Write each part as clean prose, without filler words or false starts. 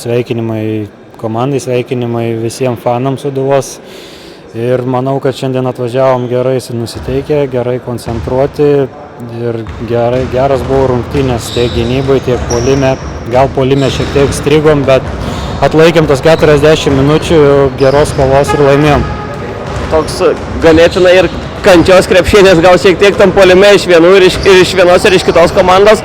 Sveikinimai komandai, sveikinimai visiems fanams Sūduvos ir manau, kad šiandien atvažiavom gerai nusiteikę, gerai koncentruoti ir geras buvo rungtynės tiek gynybai, tiek puolime. Gal puolime šiek tiek strigom, bet atlaikėm tas 40 minučių geros kovos ir laimėjom. Toks ganėtinai ir kančios krepšinės gal šiek tiek tam puolime iš vienos ir iš kitos komandos.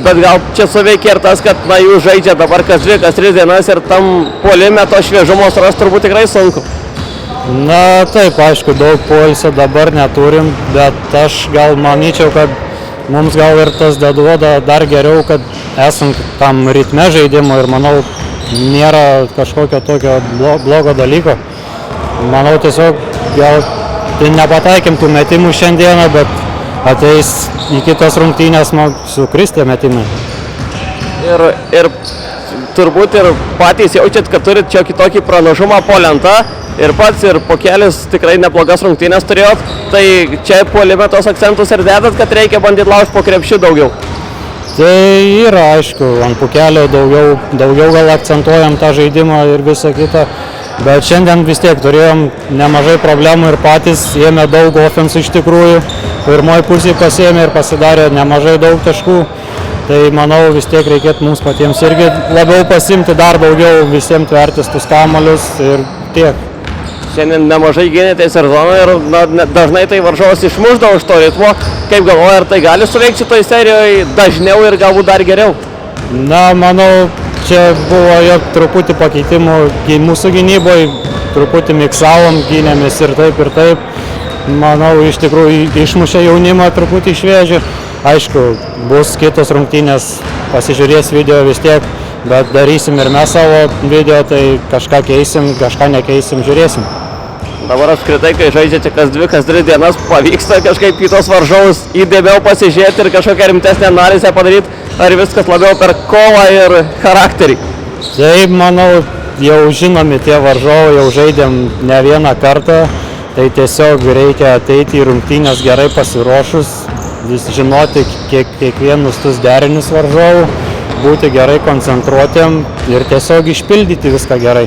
Bet gal čia suveikė ir tas, kad jūs žaidžia dabar kas 2-3 dienas ir tam puolime to šviežumo suras turbūt tikrai sunku. Na taip, aišku, daug poilsio dabar neturim, bet aš gal manyčiau, kad mums gal ir tas duoda dar geriau, kad esam tam ritme žaidimo ir manau, nėra kažkokio tokio blogo dalyko. Manau, tiesiog gal nepataikėm tų metimų šiandieną, bet ateis į kitas rungtynės sukris tie metimai. Ir turbūt ir patys jaučiat, kad turit čia kitokį pranašumą po lenta ir pats ir po kelias tikrai neblogas rungtynės turėjot, tai čia puolime tos akcentus ir dedat, kad reikia bandyti laužti po krepšių daugiau. Tai yra, aišku, ant pukelio daugiau gal akcentuojam tą žaidimą ir visą kitą, bet šiandien vis tiek turėjom nemažai problemų ir patys ėmė daug ofensų iš tikrųjų. Pirmoji pusė pasiėmė ir pasidarė nemažai daug taškų, tai manau vis tiek reikėtų mums patiems irgi labiau pasimti dar daugiau, visiems tvertis tus kamuolius ir tiek. Šiandien nemažai gynėtės ir zonoje ir dažnai tai varžovas išmušdavo iš to ritmo. Kaip galvoja, ar tai gali suveikti šitoj serijoje dažniau ir galbūt dar geriau? Na, manau, čia buvo jo truputį pakeitimų mūsų gynyboje, truputį miksavom, gynėmės ir taip. Manau, iš tikrųjų išmušė jaunimą truputį šviežią. Aišku, bus kitos rungtynės, pasižiūrės video vis tiek, bet darysim ir mes savo video, tai kažką keisim, kažką nekeisim, žiūrėsim. Dabar apskritai, kai žaidžiate kas 2-3 dienas, pavyksta kažkaip į tos varžovus įdėmiau pasižiūrėti ir kažkokią rimtesnę analizę padaryti, ar viskas labiau per kovą ir charakterį? Taip, manau, jau žinomi tie varžovai, jau žaidėm ne vieną kartą. Tai tiesiog reikia ateiti į rungtynės gerai pasiruošus, žinoti kiekvienus tus derinius varžovų, būti gerai koncentruotiem ir tiesiog išpildyti viską gerai.